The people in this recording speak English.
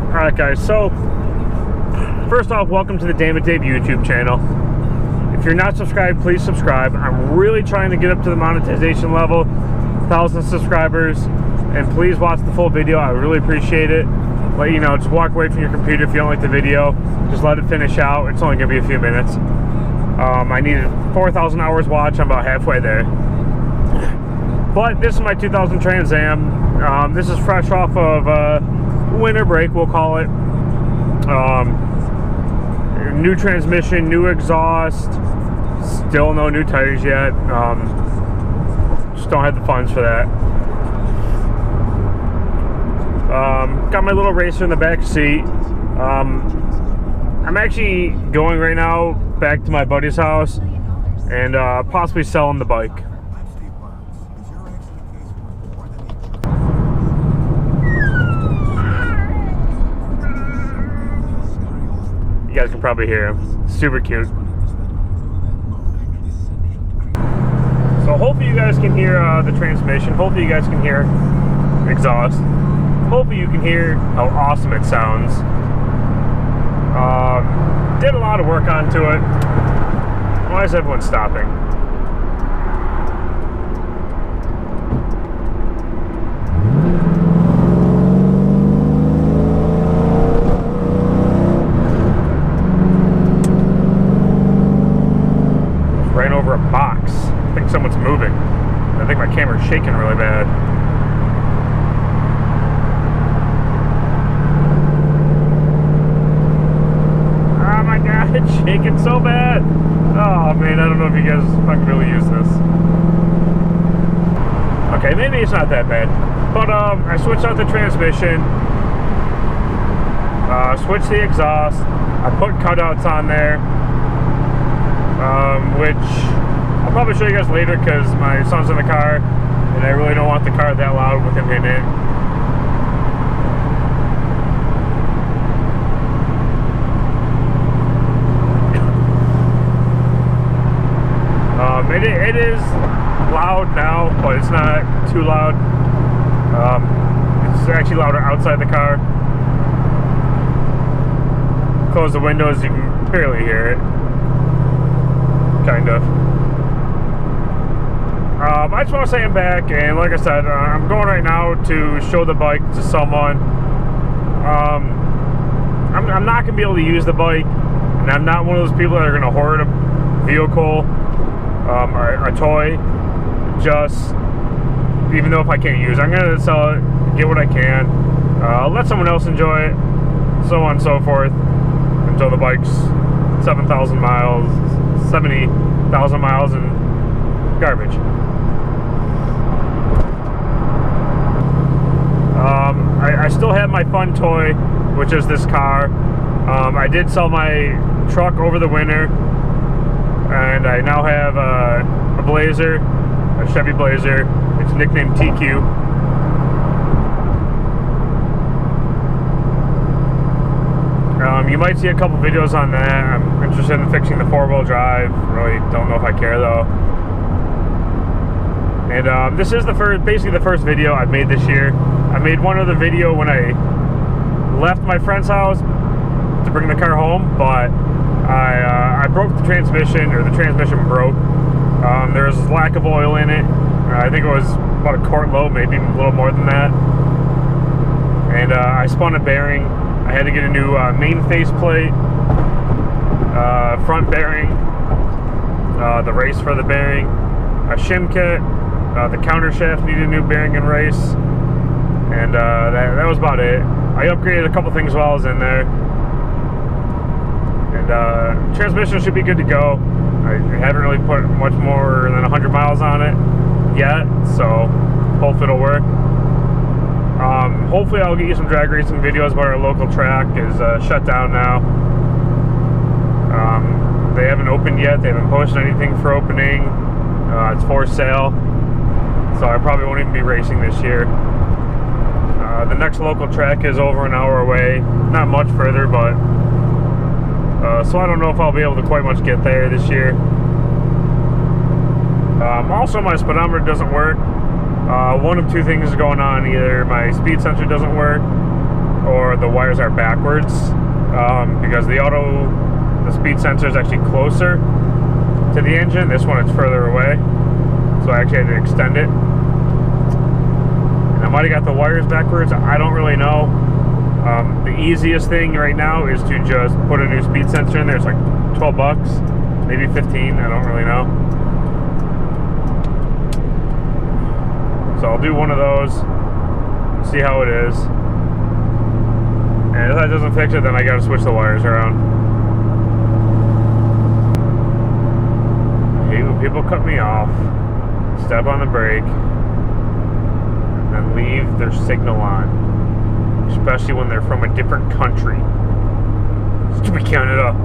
Alright guys, so first off, welcome to the Dammit YouTube channel. If you're not subscribed, please subscribe. I'm really trying to get up to the monetization level, 1,000 subscribers, and please watch the full video. I really appreciate it. Let you know, just walk away from your computer if you don't like the video. Just let it finish out. It's only gonna be a few minutes. I needed 4,000 hours watch. I'm about halfway there. But this is my 2000 Trans Am. This is fresh off of winter break, we'll call it. New transmission, new exhaust, still no new tires yet. Just don't have the funds for that. Got my little racer in the back seat. I'm actually going right now back to my buddy's house and possibly selling the bike. You guys can probably hear him. Super cute. So hopefully you guys can hear the transmission. Hopefully you guys can hear exhaust. Hopefully you can hear how awesome it sounds. Did a lot of work onto it. Why is everyone stopping? Ran over a box. I think someone's moving. I think my camera's shaking really bad. Oh my god, it's shaking so bad. Oh man, I don't know if you guys fucking really use this. Okay, maybe it's not that bad. But I switched out the transmission. Switched the exhaust. I put cutouts on there. Which I'll probably show you guys later because my son's in the car and I really don't want the car that loud with him in it. It is loud now, but it's not too loud. It's actually louder outside the car. Close the windows, you can barely hear it. Kind of. I just want to say I'm back, and like I said, I'm going right now to show the bike to someone. I'm not going to be able to use the bike, and I'm not one of those people that are going to hoard a vehicle, or a toy, just, even though if I can't use it. I'm going to sell it, get what I can, let someone else enjoy it, so on and so forth, until the bike's 7,000 miles, 70,000 miles and garbage. I still have my fun toy, which is this car. I did sell my truck over the winter, and I now have a Blazer, a Chevy Blazer. It's nicknamed TQ. You might see a couple videos on that. I'm interested in fixing the four-wheel drive. Really don't know if I care though. And this is basically the first video I've made this year. I made one other video when I left my friend's house to bring the car home, but I broke the transmission, or the transmission broke. There was lack of oil in it. I think it was about a quart load, maybe a little more than that. And I spun a bearing. I had to get a new main face plate, front bearing, the race for the bearing, a shim kit, the counter shaft needed a new bearing and race, and that was about it. I upgraded a couple things while I was in there, and transmission should be good to go. I haven't really put much more than 100 miles on it yet, so hopefully it'll work. Hopefully I'll get you some drag racing videos, but our local track is shut down now. They haven't opened yet. They haven't posted anything for opening. It's for sale, so I probably won't even be racing this year. The next local track is over an hour away, not much further, but so I don't know if I'll be able to quite much get there this year. Also, my speedometer doesn't work. One of two things is going on. Either my speed sensor doesn't work, or the wires are backwards, because the speed sensor is actually closer to the engine. This one it's further away, so I actually had to extend it. And I might have got the wires backwards, I don't really know. The easiest thing right now is to just put a new speed sensor in there. It's like 12 bucks, maybe 15, I don't really know. So I'll do one of those, see how it is. And if that doesn't fix it, then I gotta switch the wires around. I hate when people cut me off, step on the brake, and then leave their signal on. Especially when they're from a different country. Stupid Canada.